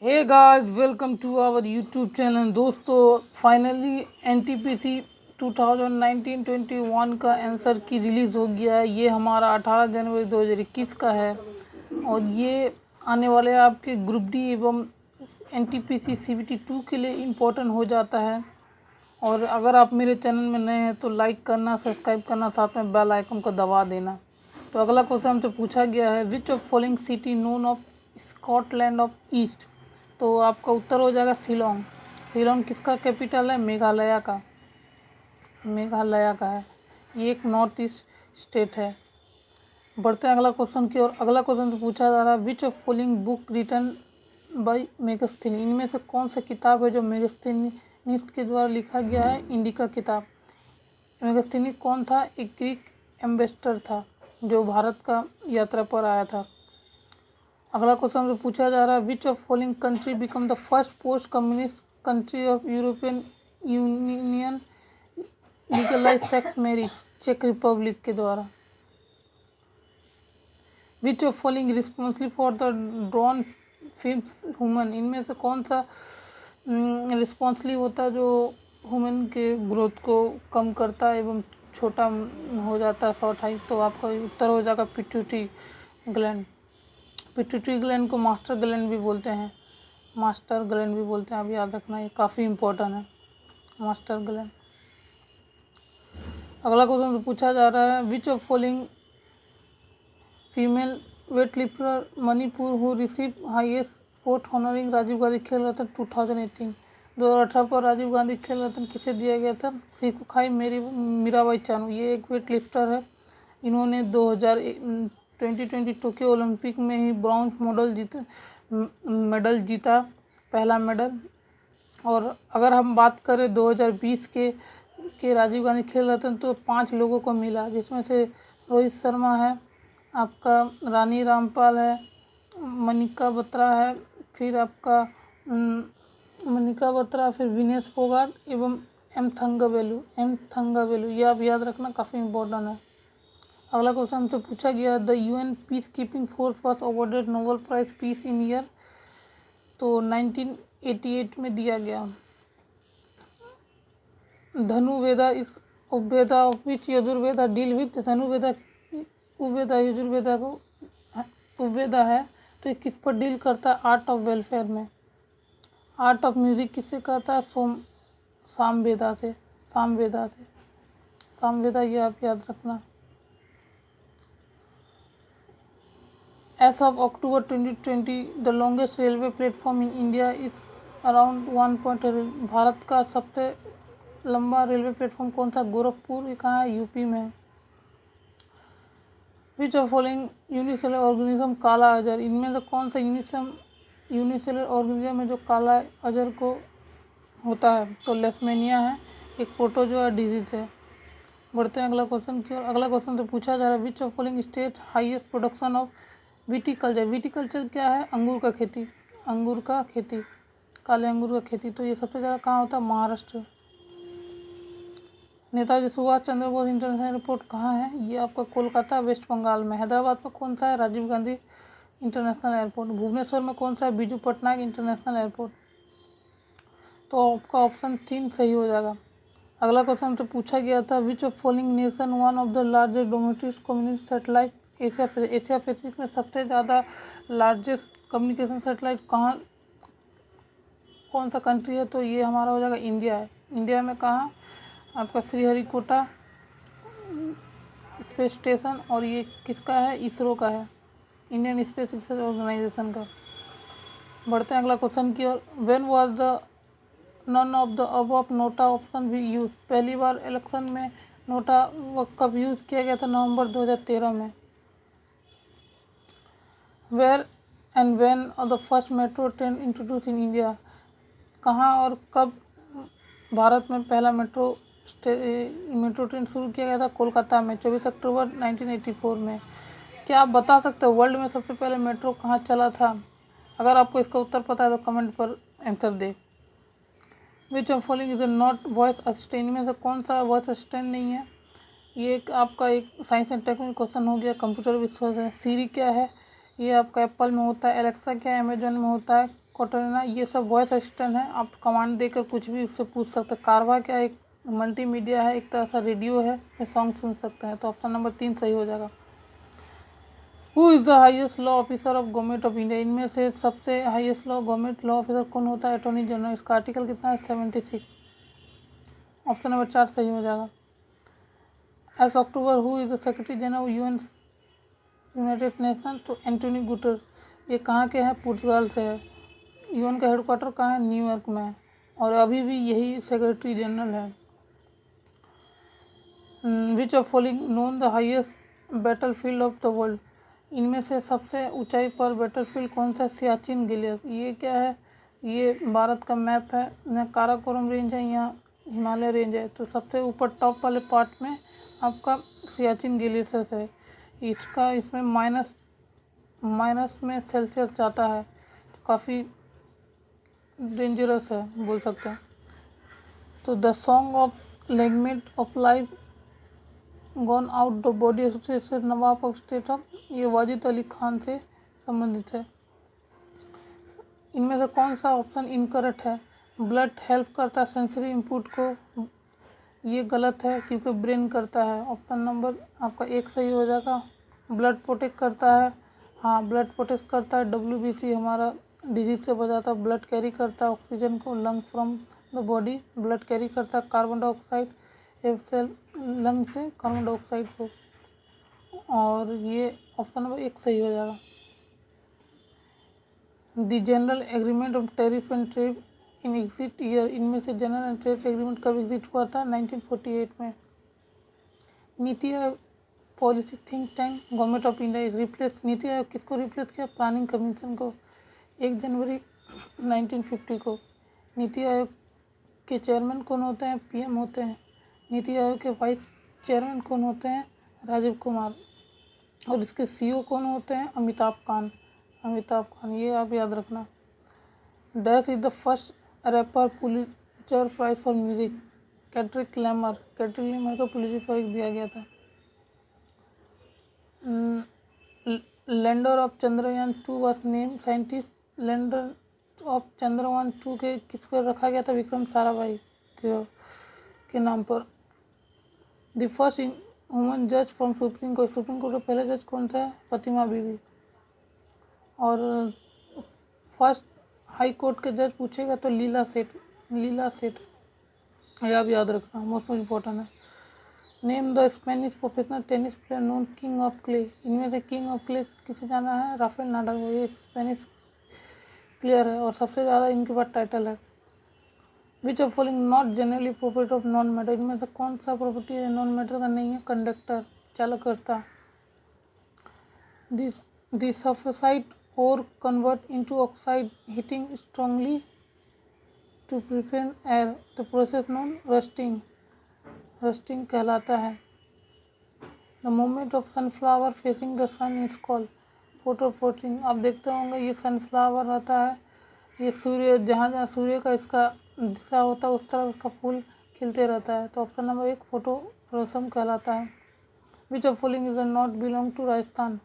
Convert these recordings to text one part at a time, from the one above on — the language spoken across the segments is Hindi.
Hey guys, welcome to our YouTube channel. दोस्तों, फाइनली एनटीपीसी 2019-21 का आंसर की रिलीज़ हो गया है। ये हमारा 18 जनवरी 2021 का है और ये आने वाले आपके ग्रुप डी एवं एनटीपीसी सीबीटी 2 के लिए इम्पोर्टेंट हो जाता है। और अगर आप मेरे चैनल में नए हैं तो लाइक करना, सब्सक्राइब करना, साथ में बेल आइकन को दबा देना। तो अगला क्वेश्चन हमसे पूछा गया है, which of following city known of Scotland of east. तो आपका उत्तर हो जाएगा शिलोंग। शिलोंग किसका कैपिटल है? मेघालय का है। ये एक नॉर्थ ईस्ट स्टेट है। बढ़ते हैं अगला क्वेश्चन की ओर। अगला क्वेश्चन तो पूछा जा रहा है, which of following book written by Megasthenes. इनमें से कौन सा किताब है जो मेगस्थीनिस के द्वारा लिखा गया है? इंडिका किताब। मेगस्थीनी कौन था? एक ग्रीक एम्बेसडर था जो भारत का यात्रा पर आया था। अगला क्वेश्चन से पूछा जा रहा है, which of following country become the first post communist country of European Union legalise sex marriage. चेक रिपब्लिक के द्वारा। Which of following responsible for the drone fifth human. इनमें से कौन सा रिस्पॉन्सिबल होता है जो ह्यूमन के ग्रोथ को कम करता है एवं छोटा हो जाता है शॉर्ट हाइट। तो आपका उत्तर हो जाएगा पिट्यूटरी ग्लैंड। पिट्यूटरी ग्लैंड को मास्टर ग्लैंड भी बोलते हैं। आप याद रखना, ये काफ़ी इम्पोर्टेंट है, मास्टर ग्लैंड। अगला क्वेश्चन पूछा जा रहा है, which of following female weight lifter Manipur who receive highest sport honouring Rajiv Gandhi Khel Ratna 2018। 2018 पर राजीव गांधी खेल रत्न किसे दिया गया था? सिकुखाई मीराबाई चानू। ये एक वेट लिफ्टर है। इन्होंने 2020 टोक्यो ओलंपिक में ही ब्रॉन्ज मेडल जीता, पहला मेडल। और अगर हम बात करें 2020 के राजीव गांधी खेल रत्न तो 5 लोगों को मिला, जिसमें से रोहित शर्मा है, आपका रानी रामपाल है, मनिका बत्रा है, फिर आपका फिर विनेश फोगाट एवं एम थंगावेलु। ये आप याद रखना, काफ़ी इम्पोर्टेंट है। अगला क्वेश्चन हमसे पूछा गया, the UN peace keeping force was awarded Nobel prize peace in year. तो 1988 में दिया गया। Dhanurveda is Upaveda of which Yajurveda deal with. Dhanurveda Upaveda Yajurveda को उपवेदा है, तो ये किस पर डील करता है? आर्ट ऑफ वेलफेयर में। आर्ट ऑफ म्यूजिक किससे कहता है? सामवेदा से। सामवेदा, ये आप याद रखना। As of October 2020, the longest railway platform in India is around 1. Bharat का सबसे लंबा रेलवे प्लेटफॉर्म कौन सा? गोरखपुर। ये कहाँ है? यूपी में। विच ऑफ फॉलोइंग यूनिसेलर ऑर्गेनिज्म काला अजहर। इनमें से कौन सा यूनिसेलर ऑर्गेनिज्म है जो काला अजहर को होता है? तो लेशमेनिया है, एक प्रोटोजोआ डिजीज है। बढ़ते हैं अगला क्वेश्चन की ओर। अगला क्वेश्चन तो पूछा जा रहा है, which of following state highest production of viticulture. Viticulture क्या है? अंगूर का खेती, काले अंगूर का खेती। तो ये सबसे ज़्यादा कहाँ होता है? महाराष्ट्र। नेताजी सुभाष चंद्र बोस इंटरनेशनल एयरपोर्ट कहाँ है? ये आपका कोलकाता, वेस्ट बंगाल में। हैदराबाद में कौन सा है? Rajiv Gandhi international airport. भुवनेश्वर में कौन सा है? Biju Patnaik international airport. तो आपका ऑप्शन 3 सही हो जाएगा। अगला क्वेश्चन तो पूछा गया था, विच of following nation one of the largest domestic community satellite Asia Pacific में। सबसे ज़्यादा लार्जेस्ट कम्युनिकेशन सैटेलाइट कौन सा कंट्री है? तो ये हमारा हो जाएगा इंडिया है। इंडिया में कहाँ? आपका श्रीहरिकोटा स्पेस स्टेशन। और ये किसका है? इसरो का है, इंडियन स्पेस रिसर्च ऑर्गेनाइजेशन का। बढ़ते हैं अगला क्वेश्चन की ओर। When was the none of the above NOTA option भी यूज। पहली बार इलेक्शन में नोटा कब यूज़ किया गया था? नवंबर 2013 में। Where and when the first metro train introduce in India. कहाँ और कब भारत में पहला मेट्रो ट्रेन शुरू किया गया था? कोलकाता में, 24 अक्टूबर 1984 में। क्या आप बता सकते हो वर्ल्ड में सबसे पहले मेट्रो कहाँ चला था? अगर आपको इसका उत्तर पता है तो कमेंट पर answer they. Which of following is not voice assistant. में से कौन सा वॉइस असिस्टेंट नहीं है? ये आपका एक साइंस एंड टेक्निकल क्वेश्चन हो गया। कंप्यूटर विश्वास है। सीरी क्या है? ये आपका एप्पल में होता है। एलेक्सा क्या है? अमेजोन में होता है। कोटरना, ये सब वॉइस असिस्टेंट है। आप कमांड देकर कुछ भी उससे पूछ सकते हैं। कारवा क्या एक मल्टीमीडिया है, एक तरह सा रेडियो है, ये सॉन्ग सुन सकते हैं। तो ऑप्शन नंबर 3 सही हो जाएगा। Who is the highest law officer of government of India, इनमें से सबसे हाईएस्ट गवर्नमेंट लॉ ऑफिसर कौन होता है? Attorney general. इसका आर्टिकल कितना है? 76। ऑप्शन नंबर 4 सही हो जाएगा। S October who is the secretary general UN United nation? तो एंटोनी गुटर्स। ये कहाँ के हैं? पुर्तगाल से है। यूएन का हेडक्वार्टर कहाँ है? न्यूयॉर्क में है, और अभी भी यही सेक्रेटरी जनरल है। Which of following known the highest battle field of the world, इनमें से सबसे ऊंचाई पर बैटल फील्ड कौन सा? सियाचिन ग्लेशियर। ये क्या है? ये भारत का मैप है। यहाँ काराकोरम रेंज है, यहाँ हिमालय रेंज है। तो सबसे ऊपर टॉप वाले पार्ट में आपका सियाचिन ग्लेशियर है। इसमें माइनस में सेल्सियस जाता है, तो काफ़ी डेंजरस है बोल सकते हैं। तो the song of लेगमेंट of life gone out the body association Nawab of state of, ये वाजिद अली खान से संबंधित है। इनमें से कौन सा ऑप्शन इनकरेक्ट है? ब्लड हेल्प करता है सेंसरी इनपुट को, ये गलत है क्योंकि ब्रेन करता है। ऑप्शन नंबर आपका 1 सही हो जाएगा। ब्लड प्रोटेक्ट करता है, हाँ ब्लड प्रोटेक्ट करता है। WBC हमारा डिजीज से बचाता है। ब्लड कैरी करता है ऑक्सीजन को lung from the body, blood carry करता है कार्बन डाइऑक्साइड सेल लंग से कार्बन डाइऑक्साइड को, और ये ऑप्शन नंबर 1 सही हो जाएगा। The general agreement of tariff and trade in exit year, इनमें से जनरल एंड ट्रेड एग्रीमेंट कब एग्जिट हुआ था? 1948 में। NITI Aayog policy think tank government of India replace, NITI Aayog किसको रिप्लेस किया? प्लानिंग कमीशन को 1 जनवरी 1950 को। नीति आयोग के चेयरमैन कौन होते हैं? PM होते हैं। नीति आयोग के वाइस चेयरमैन कौन होते हैं? राजीव कुमार। और इसके CEO कौन होते हैं? अमिताभ कान, ये आप याद रखना। Dash is the first rapper Pulitzer prize for music? Kendrick Lamar को पुलित्जर प्राइज दिया गया था। Lander of Chandrayaan 2 was name scientist lander of Chandrayaan 2 के किस पर रखा गया था? विक्रम साराभाई के नाम पर। द फर्स्ट वुमन जज फ्रॉम सुप्रीम कोर्ट का पहले जज कौन था? फतिमा बीबी। और फर्स्ट हाई कोर्ट के जज पूछेगा तो लीला सेठ, ये आप याद रखना, मोस्ट इम्पोर्टेंट है। Name the Spanish professional tennis player known king of clay, इनमें से किंग ऑफ क्ले किसे जाना है? राफेल नाडाल, वो एक स्पेनिश प्लेयर है और सबसे ज़्यादा इनके पास टाइटल है। Which of following not generally property of non metal, इनमें से कौन सा प्रॉपर्टी है नॉन मेटल का नहीं है? कंडक्टर, चालककर्ता। This sulphide ore convert into oxide heating strongly to prevent air, the process known roasting कहलाता है। The movement of sunflower facing the sun is called photophoting. आप देखते होंगे ये सनफ्लावर रहता है, ये सूर्य जहाँ सूर्य का इसका दिशा होता है उस तरफ इसका फूल खिलते रहता है। तो ऑप्शन नंबर 1 फोटोफोटोसिस कहलाता है। Which of following is not belong to Rajasthan?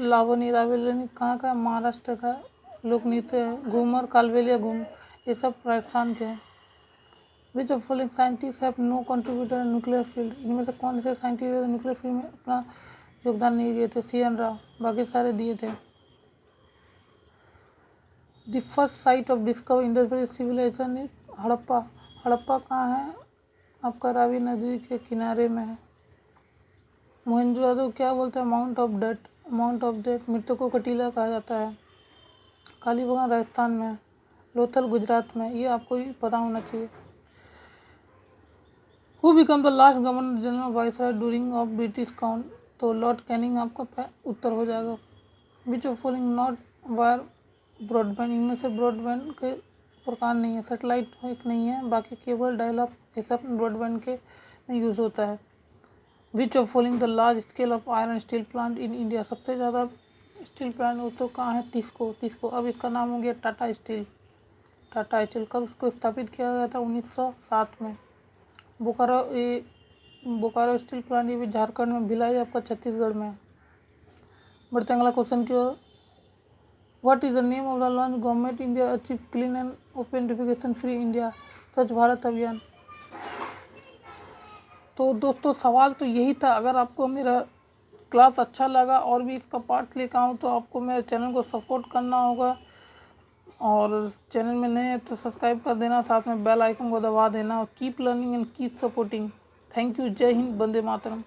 रावनी कहाँ का? महाराष्ट्र का लोक नृत्य है। घूमर, कालबेलिया घूम, ये सब राजस्थान के हैं। Which of following scientist have no contributor nuclear field, इनमें से कौन से साइंटिस्ट न्यूक्लियर फील्ड में अपना योगदान नहीं दिए थे? CN राव, बाकी सारे दिए थे। The first site of discover industrial civilization is Harappa. Harappa कहाँ है? आपका रावी नदी के किनारे में है। मोहनजोदड़ो क्या बोलते हैं? माउंट ऑफ डेथ, मृतकों का टीला कहा जाता है। कालीबंगा राजस्थान में है। लोथल गुजरात में, ये आपको ही पता होना चाहिए। Who become the last governor general viceroy during of British count? तो लॉर्ड कैनिंग आपका उत्तर हो जाएगा। विच of following not wire broadband, इनमें से ब्रॉडबैंड के प्रकार नहीं है। सेटेलाइट एक नहीं है, बाकी केबल डायल अप ये सब ब्रॉडबैंड के में यूज़ होता है। Which of following the large scale of iron steel plant in India, सबसे ज़्यादा स्टील प्लांट वो तो कहाँ है? टिस्को, अब इसका नाम हो गया टाटा स्टील। कब इसको स्थापित किया गया था? 1907 में। बोकारो स्टील प्लांट ये भी झारखंड में, भिलाई आपका छत्तीसगढ़ में। बढ़ते अगला क्वेश्चन की ओर। What is the name of the launch government India achieve clean and open defecation free India Swachh Bharat अभियान। तो दोस्तों सवाल तो यही था। अगर आपको मेरा क्लास अच्छा लगा और भी इसका पार्ट लेकर आऊँ तो आपको मेरे चैनल को सपोर्ट करना होगा, और चैनल में नए हैं तो सब्सक्राइब कर देना, साथ में बेल आइकन को दबा देना। और keep learning and keep supporting. Thank you. जय हिंद, वंदे मातरम।